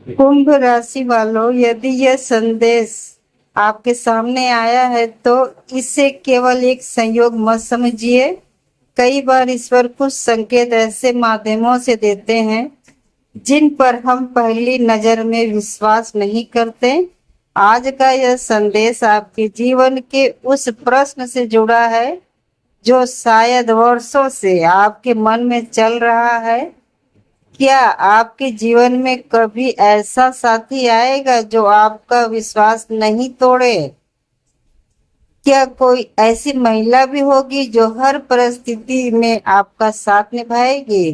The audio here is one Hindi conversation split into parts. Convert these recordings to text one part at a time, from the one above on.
कुंभ राशि वालों, यदि यह संदेश आपके सामने आया है तो इसे केवल एक संयोग मत समझिए। कई बार ईश्वर कुछ संकेत ऐसे माध्यमों से देते हैं जिन पर हम पहली नजर में विश्वास नहीं करते। आज का यह संदेश आपके जीवन के उस प्रश्न से जुड़ा है जो शायद वर्षों से आपके मन में चल रहा है। क्या आपके जीवन में कभी ऐसा साथी आएगा जो आपका विश्वास नहीं तोड़े? क्या कोई ऐसी महिला भी होगी जो हर परिस्थिति में आपका साथ निभाएगी?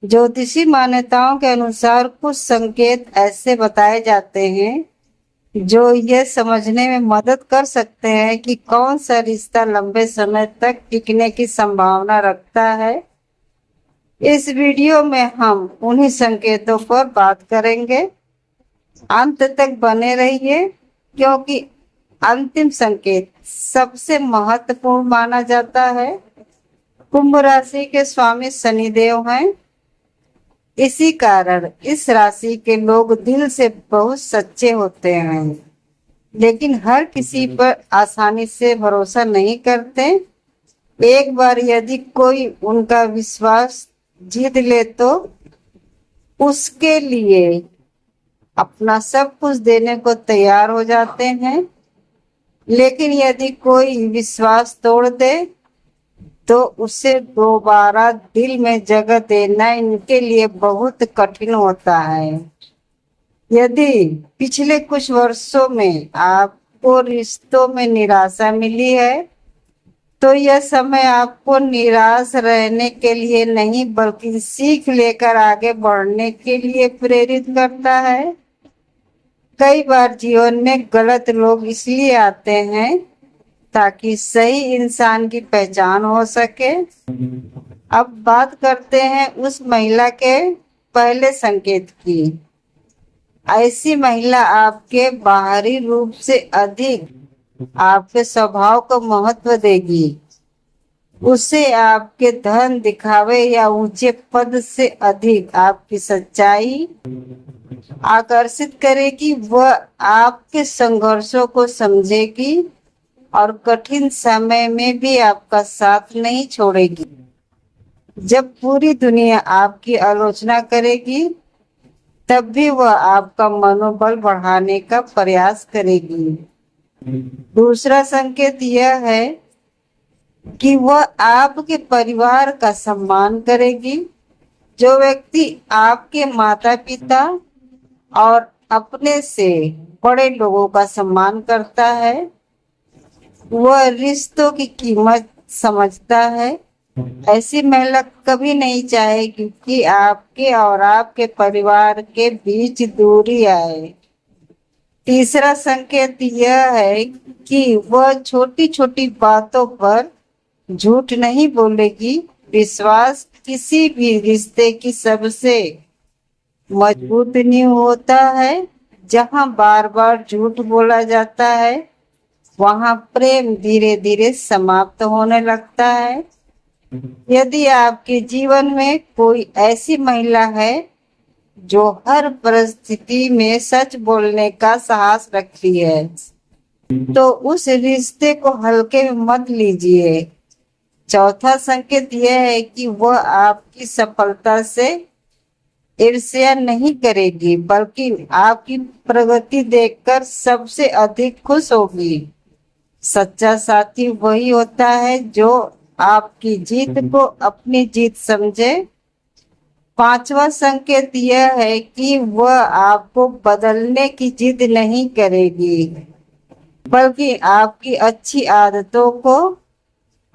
ज्योतिषी मान्यताओं के अनुसार कुछ संकेत ऐसे बताए जाते हैं जो ये समझने में मदद कर सकते हैं कि कौन सा रिश्ता लंबे समय तक टिकने की संभावना रखता है। इस वीडियो में हम उन्हीं संकेतों पर बात करेंगे। अंत तक बने रहिए क्योंकि अंतिम संकेत सबसे महत्वपूर्ण माना जाता है। कुंभ राशि के स्वामी शनिदेव हैं। इसी कारण इस राशि के लोग दिल से बहुत सच्चे होते हैं, लेकिन हर किसी पर आसानी से भरोसा नहीं करते। एक बार यदि कोई उनका विश्वास जीत ले तो उसके लिए अपना सब कुछ देने को तैयार हो जाते हैं, लेकिन यदि कोई विश्वास तोड़ दे तो उसे दोबारा दिल में जगह देना इनके लिए बहुत कठिन होता है। यदि पिछले कुछ वर्षों में आपको रिश्तों में निराशा मिली है तो यह समय आपको निराश रहने के लिए नहीं बल्कि सीख लेकर आगे बढ़ने के लिए प्रेरित करता है। कई बार जीवन में गलत लोग इसलिए आते हैं ताकि सही इंसान की पहचान हो सके। अब बात करते हैं उस महिला के पहले संकेत की। ऐसी महिला आपके बाहरी रूप से अधिक आपके स्वभाव को महत्व देगी। उसे आपके धन, दिखावे या ऊंचे पद से अधिक आपकी सच्चाई आकर्षित करेगी। वह आपके संघर्षों को समझेगी और कठिन समय में भी आपका साथ नहीं छोड़ेगी। जब पूरी दुनिया आपकी आलोचना करेगी तब भी वह आपका मनोबल बढ़ाने का प्रयास करेगी। दूसरा संकेत यह है कि वह आपके परिवार का सम्मान करेगी। जो व्यक्ति आपके माता पिता और अपने से बड़े लोगों का सम्मान करता है वह रिश्तों की कीमत समझता है। ऐसी महिला कभी नहीं चाहेगी कि आपके और आपके परिवार के बीच दूरी आए। तीसरा संकेत यह है कि वह छोटी छोटी बातों पर झूठ नहीं बोलेगी। विश्वास किसी भी रिश्ते की सबसे मजबूत नींव होता है। जहां बार बार झूठ बोला जाता है वहां प्रेम धीरे धीरे समाप्त होने लगता है। यदि आपके जीवन में कोई ऐसी महिला है जो हर परिस्थिति में सच बोलने का साहस रखती है तो उस रिश्ते को हल्के में मत लीजिए। चौथा संकेत यह है कि वह आपकी सफलता से ईर्ष्या नहीं करेगी बल्कि आपकी प्रगति देखकर सबसे अधिक खुश होगी। सच्चा साथी वही होता है जो आपकी जीत को अपनी जीत समझे। पांचवा संकेत यह है कि वह आपको बदलने की जिद नहीं करेगी बल्कि आपकी अच्छी आदतों को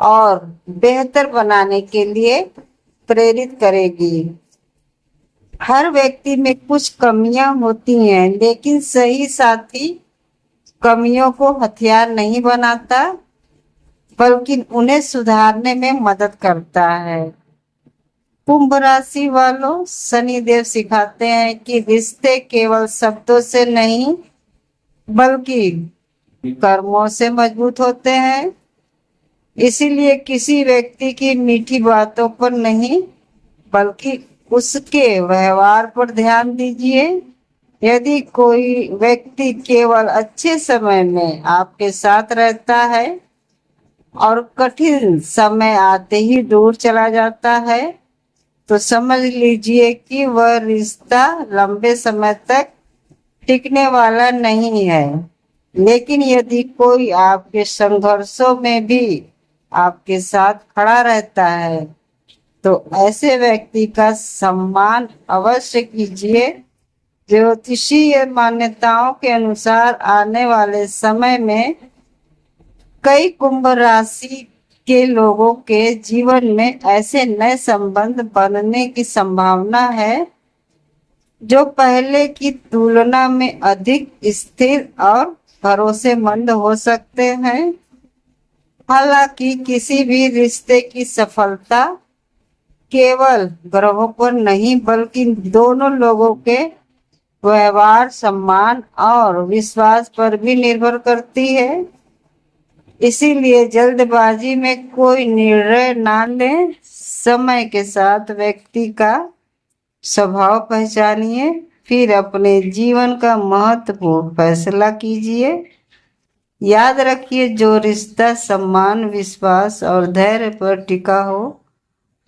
और बेहतर बनाने के लिए प्रेरित करेगी। हर व्यक्ति में कुछ कमियां होती हैं, लेकिन सही साथी कमियों को हथियार नहीं बनाता बल्कि उन्हें सुधारने में मदद करता है। कुंभ राशि वालों, शनिदेव सिखाते हैं कि रिश्ते केवल शब्दों से नहीं बल्कि कर्मों से मजबूत होते हैं। इसीलिए किसी व्यक्ति की मीठी बातों पर नहीं बल्कि उसके व्यवहार पर ध्यान दीजिए। यदि कोई व्यक्ति केवल अच्छे समय में आपके साथ रहता है और कठिन समय आते ही दूर चला जाता है, तो समझ लीजिए कि वह रिश्ता लंबे समय तक टिकने वाला नहीं है। लेकिन यदि कोई आपके संघर्षों में भी आपके साथ खड़ा रहता है, तो ऐसे व्यक्ति का सम्मान अवश्य कीजिए। ज्योतिषीय मान्यताओं के अनुसार आने वाले समय में कई कुंभ राशि के लोगों के जीवन में ऐसे नए संबंध बनने की संभावना है जो पहले की तुलना में अधिक स्थिर और भरोसेमंद हो सकते हैं। हालांकि किसी भी रिश्ते की सफलता केवल ग्रहों पर नहीं बल्कि दोनों लोगों के व्यवहार, सम्मान और विश्वास पर भी निर्भर करती है। इसीलिए जल्दबाजी में कोई निर्णय ना लें। समय के साथ व्यक्ति का स्वभाव पहचानिए, फिर अपने जीवन का महत्वपूर्ण फैसला कीजिए। याद रखिए, जो रिश्ता सम्मान, विश्वास और धैर्य पर टिका हो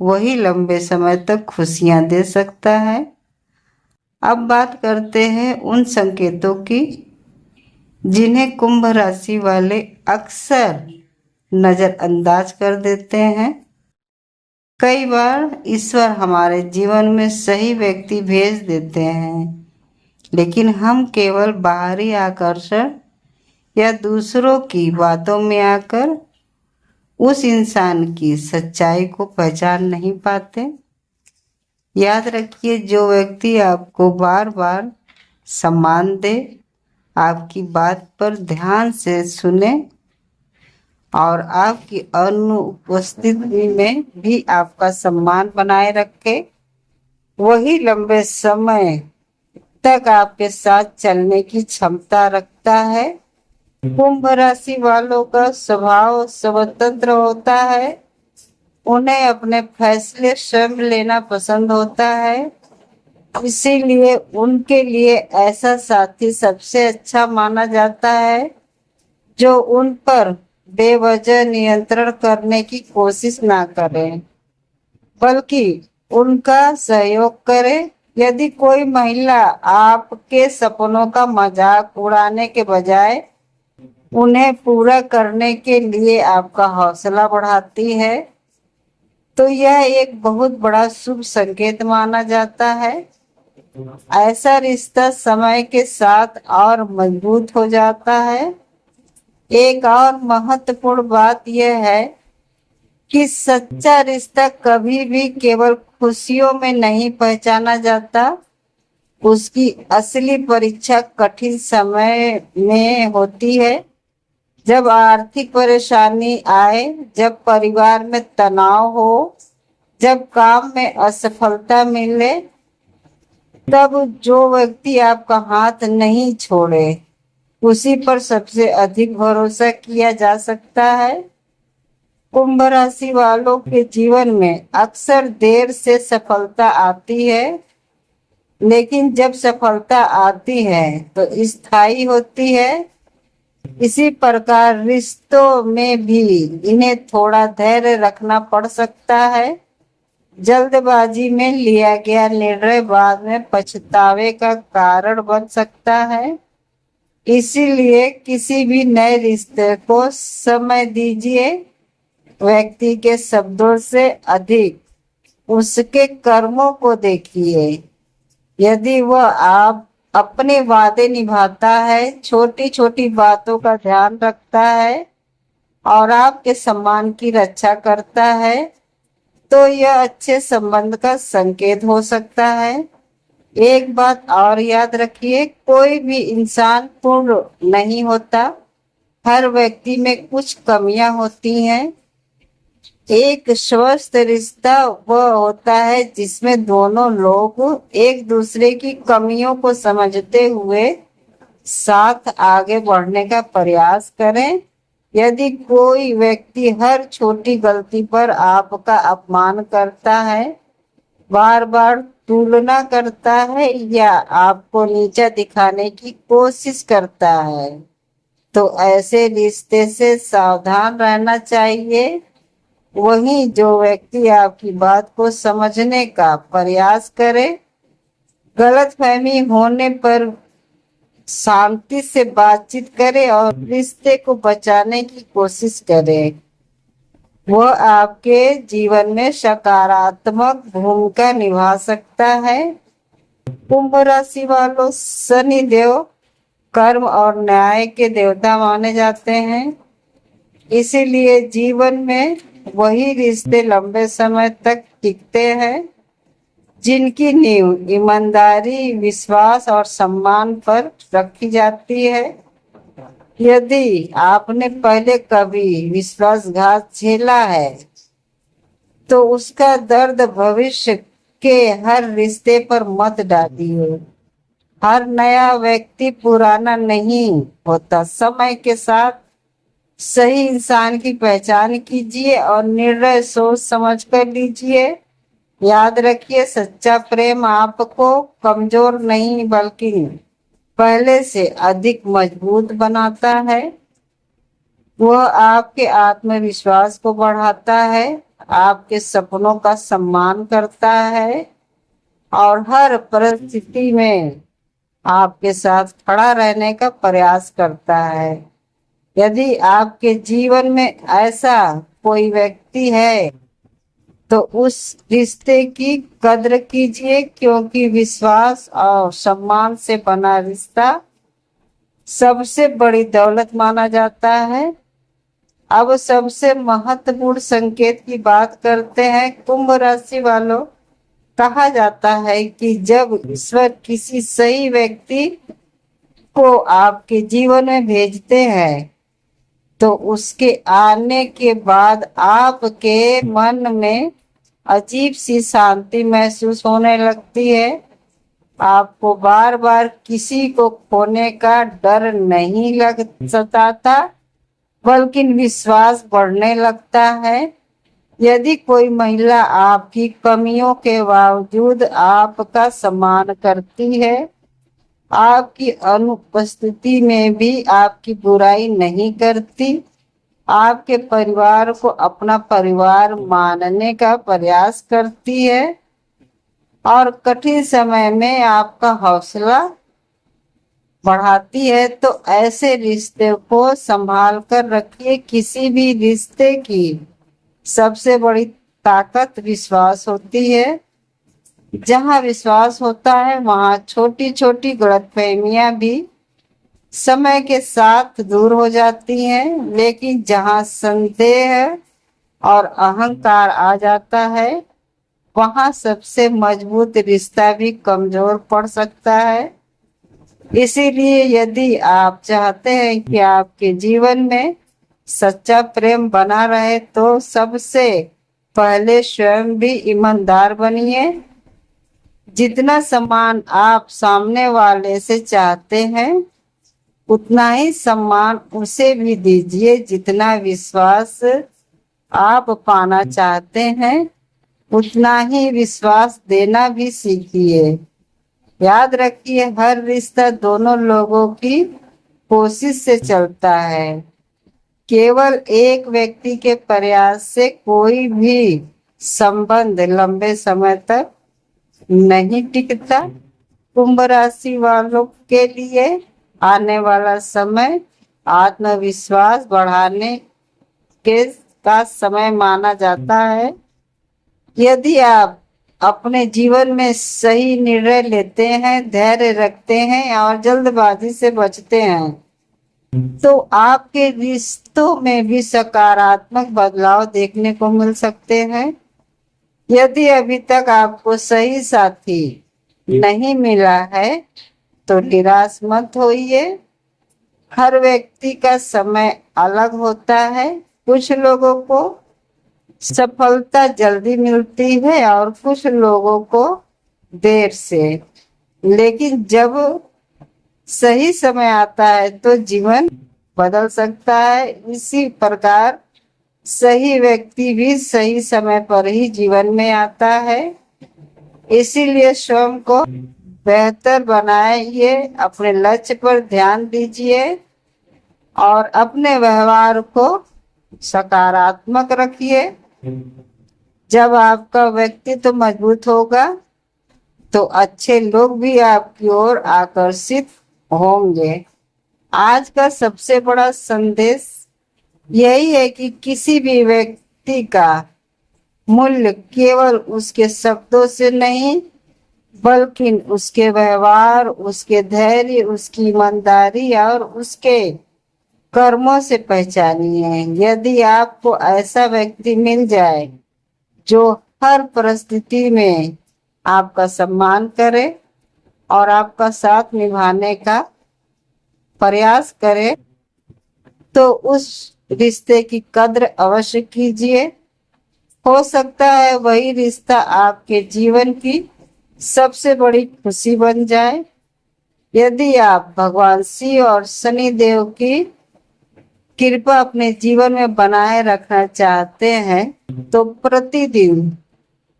वही लंबे समय तक खुशियां दे सकता है। अब बात करते हैं उन संकेतों की जिन्हें कुंभ राशि वाले अक्सर नजरअंदाज कर देते हैं। कई बार ईश्वर हमारे जीवन में सही व्यक्ति भेज देते हैं, लेकिन हम केवल बाहरी आकर्षण या दूसरों की बातों में आकर उस इंसान की सच्चाई को पहचान नहीं पाते। याद रखिए, जो व्यक्ति आपको बार बार सम्मान दे, आपकी बात पर ध्यान से सुने और आपकी अनुपस्थिति में भी आपका सम्मान बनाए रखे, वही लंबे समय तक आपके साथ चलने की क्षमता रखता है। कुंभ राशि वालों का स्वभाव स्वतंत्र होता है। उन्हें अपने फैसले स्वयं लेना पसंद होता है। इसीलिए उनके लिए ऐसा साथी सबसे अच्छा माना जाता है जो उन पर बेवजह नियंत्रण करने की कोशिश ना करे, बल्कि उनका सहयोग करे। यदि कोई महिला आपके सपनों का मजाक उड़ाने के बजाय उन्हें पूरा करने के लिए आपका हौसला बढ़ाती है, तो यह एक बहुत बड़ा शुभ संकेत माना जाता है। ऐसा रिश्ता समय के साथ और मजबूत हो जाता है। एक और महत्वपूर्ण बात यह है कि सच्चा रिश्ता कभी भी केवल खुशियों में नहीं पहचाना जाता। उसकी असली परीक्षा कठिन समय में होती है। जब आर्थिक परेशानी आए, जब परिवार में तनाव हो, जब काम में असफलता मिले, तब जो व्यक्ति आपका हाथ नहीं छोड़े उसी पर सबसे अधिक भरोसा किया जा सकता है। कुंभ राशि वालों के जीवन में अक्सर देर से सफलता आती है, लेकिन जब सफलता आती है तो स्थायी होती है। इसी प्रकार रिश्तों में भी इन्हें थोड़ा धैर्य रखना पड़ सकता है। जल्दबाजी में लिया गया निर्णय बाद में पछतावे का कारण बन सकता है। इसीलिए किसी भी नए रिश्ते को समय दीजिए। व्यक्ति के शब्दों से अधिक उसके कर्मों को देखिए। यदि वह आप अपने वादे निभाता है, छोटी छोटी बातों का ध्यान रखता है और आपके सम्मान की रक्षा करता है, तो यह अच्छे संबंध का संकेत हो सकता है। एक बात और याद रखिए, कोई भी इंसान पूर्ण नहीं होता। हर व्यक्ति में कुछ कमियां होती हैं। एक स्वस्थ रिश्ता वह होता है जिसमें दोनों लोग एक दूसरे की कमियों को समझते हुए साथ आगे बढ़ने का प्रयास करें। यदि कोई व्यक्ति हर छोटी गलती पर आपका अपमान करता है, बार बार तुलना करता है या आपको नीचा दिखाने की कोशिश करता है, तो ऐसे रिश्ते से सावधान रहना चाहिए। वहीं जो व्यक्ति आपकी बात को समझने का प्रयास करे, गलतफहमी होने पर शांति से बातचीत करे और रिश्ते को बचाने की कोशिश करे, वह आपके जीवन में सकारात्मक भूमिका निभा सकता है। कुंभ राशि वालों, शनि देव कर्म और न्याय के देवता माने जाते हैं, इसीलिए जीवन में वही रिश्ते लंबे समय तक टिकते हैं जिनकी नींव ईमानदारी, विश्वास और सम्मान पर रखी जाती है। यदि आपने पहले कभी विश्वासघात झेला है, तो उसका दर्द भविष्य के हर रिश्ते पर मत डालिए। हर नया व्यक्ति पुराना नहीं होता। समय के साथ सही इंसान की पहचान कीजिए और निर्णय सोच समझ कर लीजिए। याद रखिए, सच्चा प्रेम आपको कमजोर नहीं बल्कि पहले से अधिक मजबूत बनाता है। वह आपके आत्मविश्वास को बढ़ाता है, आपके सपनों का सम्मान करता है और हर परिस्थिति में आपके साथ खड़ा रहने का प्रयास करता है। यदि आपके जीवन में ऐसा कोई व्यक्ति है, तो उस रिश्ते की कद्र कीजिए, क्योंकि विश्वास और सम्मान से बना रिश्ता सबसे बड़ी दौलत माना जाता है। अब सबसे महत्वपूर्ण संकेत की बात करते हैं। कुंभ राशि वालों, कहा जाता है कि जब ईश्वर किसी सही व्यक्ति को आपके जीवन में भेजते हैं, तो उसके आने के बाद आपके मन में अजीब सी शांति महसूस होने लगती है। आपको बार बार किसी को खोने का डर नहीं लग सताता, बल्कि विश्वास बढ़ने लगता है। यदि कोई महिला आपकी कमियों के बावजूद आपका सम्मान करती है, आपकी अनुपस्थिति में भी आपकी बुराई नहीं करती, आपके परिवार को अपना परिवार मानने का प्रयास करती है और कठिन समय में आपका हौसला बढ़ाती है, तो ऐसे रिश्ते को संभाल कर रखिए। किसी भी रिश्ते की सबसे बड़ी ताकत विश्वास होती है। जहाँ विश्वास होता है, वहाँ छोटी छोटी गलतफहमियां भी समय के साथ दूर हो जाती हैं, लेकिन जहाँ संदेह और अहंकार आ जाता है, वहाँ सबसे मजबूत रिश्ता भी कमजोर पड़ सकता है। इसीलिए यदि आप चाहते हैं कि आपके जीवन में सच्चा प्रेम बना रहे, तो सबसे पहले स्वयं भी ईमानदार बनिए। जितना सम्मान आप सामने वाले से चाहते हैं, उतना ही सम्मान उसे भी दीजिए। जितना विश्वास आप पाना चाहते हैं, उतना ही विश्वास देना भी सीखिए। याद रखिए, हर रिश्ता दोनों लोगों की कोशिश से चलता है। केवल एक व्यक्ति के प्रयास से कोई भी संबंध लंबे समय तक नहीं टिकता। कुंभ राशि वालों के लिए आने वाला समय आत्मविश्वास बढ़ाने के का समय माना जाता है। यदि आप अपने जीवन में सही निर्णय लेते हैं, धैर्य रखते हैं और जल्दबाजी से बचते हैं, तो आपके रिश्तों में भी सकारात्मक बदलाव देखने को मिल सकते हैं। यदि अभी तक आपको सही साथी नहीं मिला है, तो निराश मत होइए। हर व्यक्ति का समय अलग होता है। कुछ लोगों को सफलता जल्दी मिलती है और कुछ लोगों को देर से, लेकिन जब सही समय आता है तो जीवन बदल सकता है। इसी प्रकार सही व्यक्ति भी सही समय पर ही जीवन में आता है। इसीलिए स्वयं को बेहतर बनाइए, अपने लक्ष्य पर ध्यान दीजिए और अपने व्यवहार को सकारात्मक रखिए। जब आपका व्यक्तित्व मजबूत होगा तो अच्छे लोग भी आपकी ओर आकर्षित होंगे। आज का सबसे बड़ा संदेश यही है कि किसी भी व्यक्ति का मूल्य केवल उसके शब्दों से नहीं, बल्कि उसके व्यवहार, उसके धैर्य, उसकी ईमानदारी और उसके कर्मों से पहचानिए। यदि आपको ऐसा व्यक्ति मिल जाए जो हर परिस्थिति में आपका सम्मान करे और आपका साथ निभाने का प्रयास करे, तो उस रिश्ते की कद्र अवश्य कीजिए। हो सकता है वही रिश्ता आपके जीवन की सबसे बड़ी खुशी बन जाए। यदि आप भगवान शिव और शनि देव की कृपा अपने जीवन में बनाए रखना चाहते हैं तो प्रतिदिन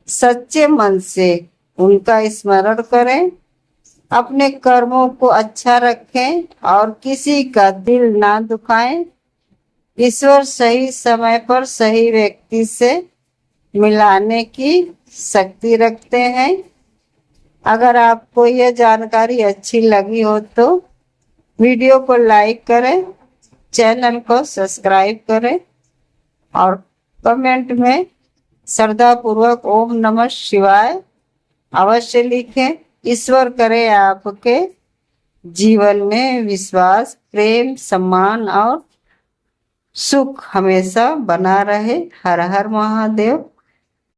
सच्चे मन से उनका स्मरण करें, अपने कर्मों को अच्छा रखें और किसी का दिल ना दुखाएं। ईश्वर सही समय पर सही व्यक्ति से मिलाने की शक्ति रखते हैं। अगर आपको यह जानकारी अच्छी लगी हो तो वीडियो को लाइक करें, चैनल को सब्सक्राइब करें और कमेंट में श्रद्धा पूर्वक ओम नमः शिवाय अवश्य लिखें। ईश्वर करे आपके जीवन में विश्वास, प्रेम, सम्मान और सुख हमेशा बना रहे। हर हर महादेव।